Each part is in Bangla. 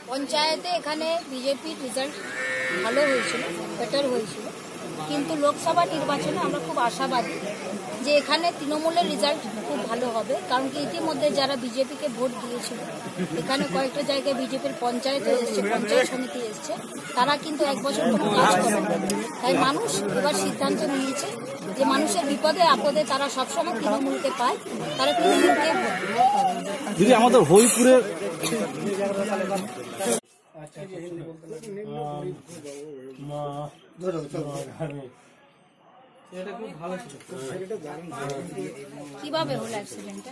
পঞ্চায়েতে এখানে বিজেপির রেজাল্ট ভালো হয়েছিল, বেটার হয়েছিল, কিন্তু লোকসভা নির্বাচনে আমরা খুব আশাবাদী যে এখানে তৃণমূলের রেজাল্ট খুব ভালো হবে। কারণ কি ইতিমধ্যে যারা বিজেপিকে ভোট দিয়েছিল, এখানে কয়েকটা জায়গায় বিজেপির পঞ্চায়েত এসছে, পঞ্চায়েত সমিতি এসছে, তারা কিন্তু এক বছর কোনো কাজ করে। তাই মানুষ এবার সিদ্ধান্ত নিয়েছে যে মানুষের বিপদে আপদে তারা সবসময় তৃণমূলকে পায়, তারা তৃণমূলকে ভোট দেবে। দিদি আমাদের হরিপুরে কিভাবে হলো অ্যাক্সিডেন্টটা?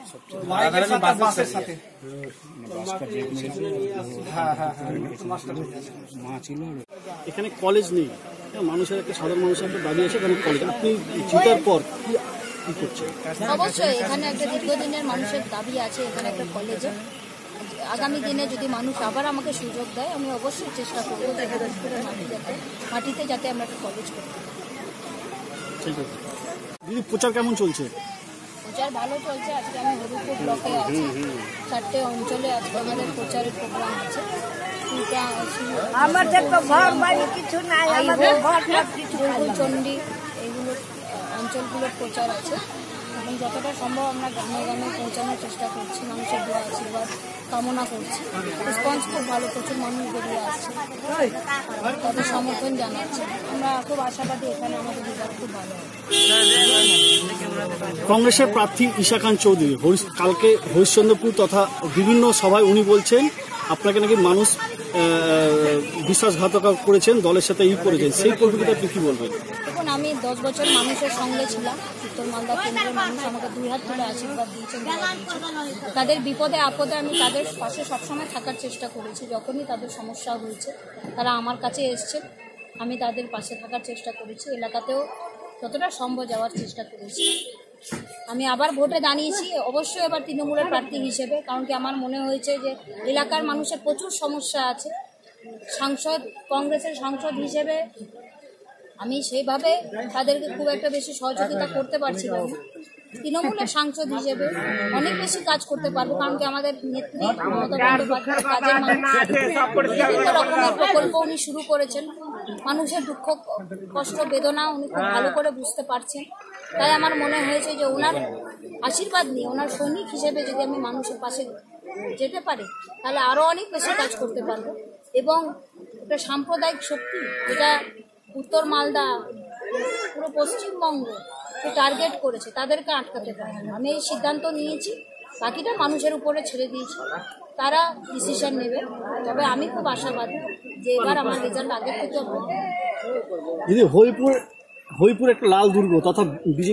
এখানে কলেজ নেই, মানুষের একটা সাধারণ মানুষের একটা দাবি আছে এখানে কলেজ। আপনি জিতার পর কি করছেন? অবশ্যই এখানে একটা দীর্ঘদিনের মানুষের দাবি আছে এখানে একটা কলেজে। আগামী দিনে যদি মানুষ আবার আমাকে সুযোগ দেয়, আমি অবশ্যই চেষ্টা করবো যে মাটিতে যাতে আমরা একটা কলেজ করি। ঠিক আছে দিদি, প্রচার কেমন চলছে? প্রচার ভালো চলছে। আজকে আমি হরিপুর ব্লকে আছি, 4টে অঞ্চলে আজকে আমাদের প্রচারের প্রোগ্রাম আছে। আমাদের তো ঘর বাড়ি কিছু নাই, আমাদের ঘর চণ্ডী এইগুলো অঞ্চলগুলোর প্রচার আছে এবং যতটা সম্ভব আমরা গ্রামে গ্রামে পৌঁছানোর চেষ্টা করছি। মানুষের দোয়া আশীর্বাদ কামনা করছি। রেসপন্স খুব ভালো, প্রচুর মানুষ বেরিয়ে আসছে, তাদের সমর্থন জানাচ্ছে। আমরা খুব আশাবাদী এখানে আমাদের রেজাল্ট খুব ভালো হবে। কংগ্রেসের প্রার্থী ঈশাখান চৌধুরী কালকে হরিশ্চন্দ্রপুর তথা বিভিন্ন সভায় উনি বলছেন আপনাকে নাকি মানুষ বিশ্বাসঘাতকতা করেছেন, দলের সাথে করেছেন, সেই পরিপ্রেক্ষিতে আপনি কি বলবেন? দেখুন, আমি 10 বছর মানুষের সঙ্গে ছিলাম। উত্তর মালদা কেন্দ্রের মানুষ আমাকে 2 হাত তুলে আশীর্বাদ দিয়েছেন। তাদের বিপদে আপদে আমি তাদের পাশে সবসময় থাকার চেষ্টা করেছি। যখনই তাদের সমস্যা হয়েছে তারা আমার কাছে এসছে, আমি তাদের পাশে থাকার চেষ্টা করেছি। এলাকাতেও যতটা সম্ভব যাওয়ার চেষ্টা করেছি। আমি আবার ভোটে দাঁড়িয়েছি অবশ্যই এবার তৃণমূলের প্রার্থী হিসেবে, কারণ কি আমার মনে হয়েছে যে এলাকার মানুষের প্রচুর সমস্যা আছে। কংগ্রেসের সাংসদ হিসেবে আমি সেইভাবে তাদেরকে খুব একটা বেশি সহযোগিতা করতে পারছিলাম না। তৃণমূলের সাংসদ হিসেবে অনেক বেশি কাজ করতে পারবো, কারণ কি আমাদের নেত্রী মমতা বন্দ্যোপাধ্যায় কাজের বিভিন্ন রকমের প্রকল্প উনি শুরু করেছেন। মানুষের দুঃখ কষ্ট বেদনা উনি খুব ভালো করে বুঝতে পারছেন। তাই আমার মনে হয়েছে যে ওনার আশীর্বাদ নিয়ে, ওনার সৈনিক হিসেবে যদি আমি মানুষের পাশে যেতে পারি, তাহলে আরও অনেক বেশি কাজ করতে পারবো। এবং একটা সাম্প্রদায়িক শক্তি যেটা উত্তর মালদা পুরো পশ্চিমবঙ্গ টার্গেট করেছে, তাদেরকে আটকাতে পারে। আমি এই সিদ্ধান্ত নিয়েছি, বাকিটা মানুষের উপরে ছেড়ে দিয়েছি, তারা ডিসিশন নেবে। তবে আমি খুব আশাবাদী যে এবার আমার রেজাল্ট আগের থেকে দিদি হরিপুর একটা লাল দুর্গ তথা বিজেপি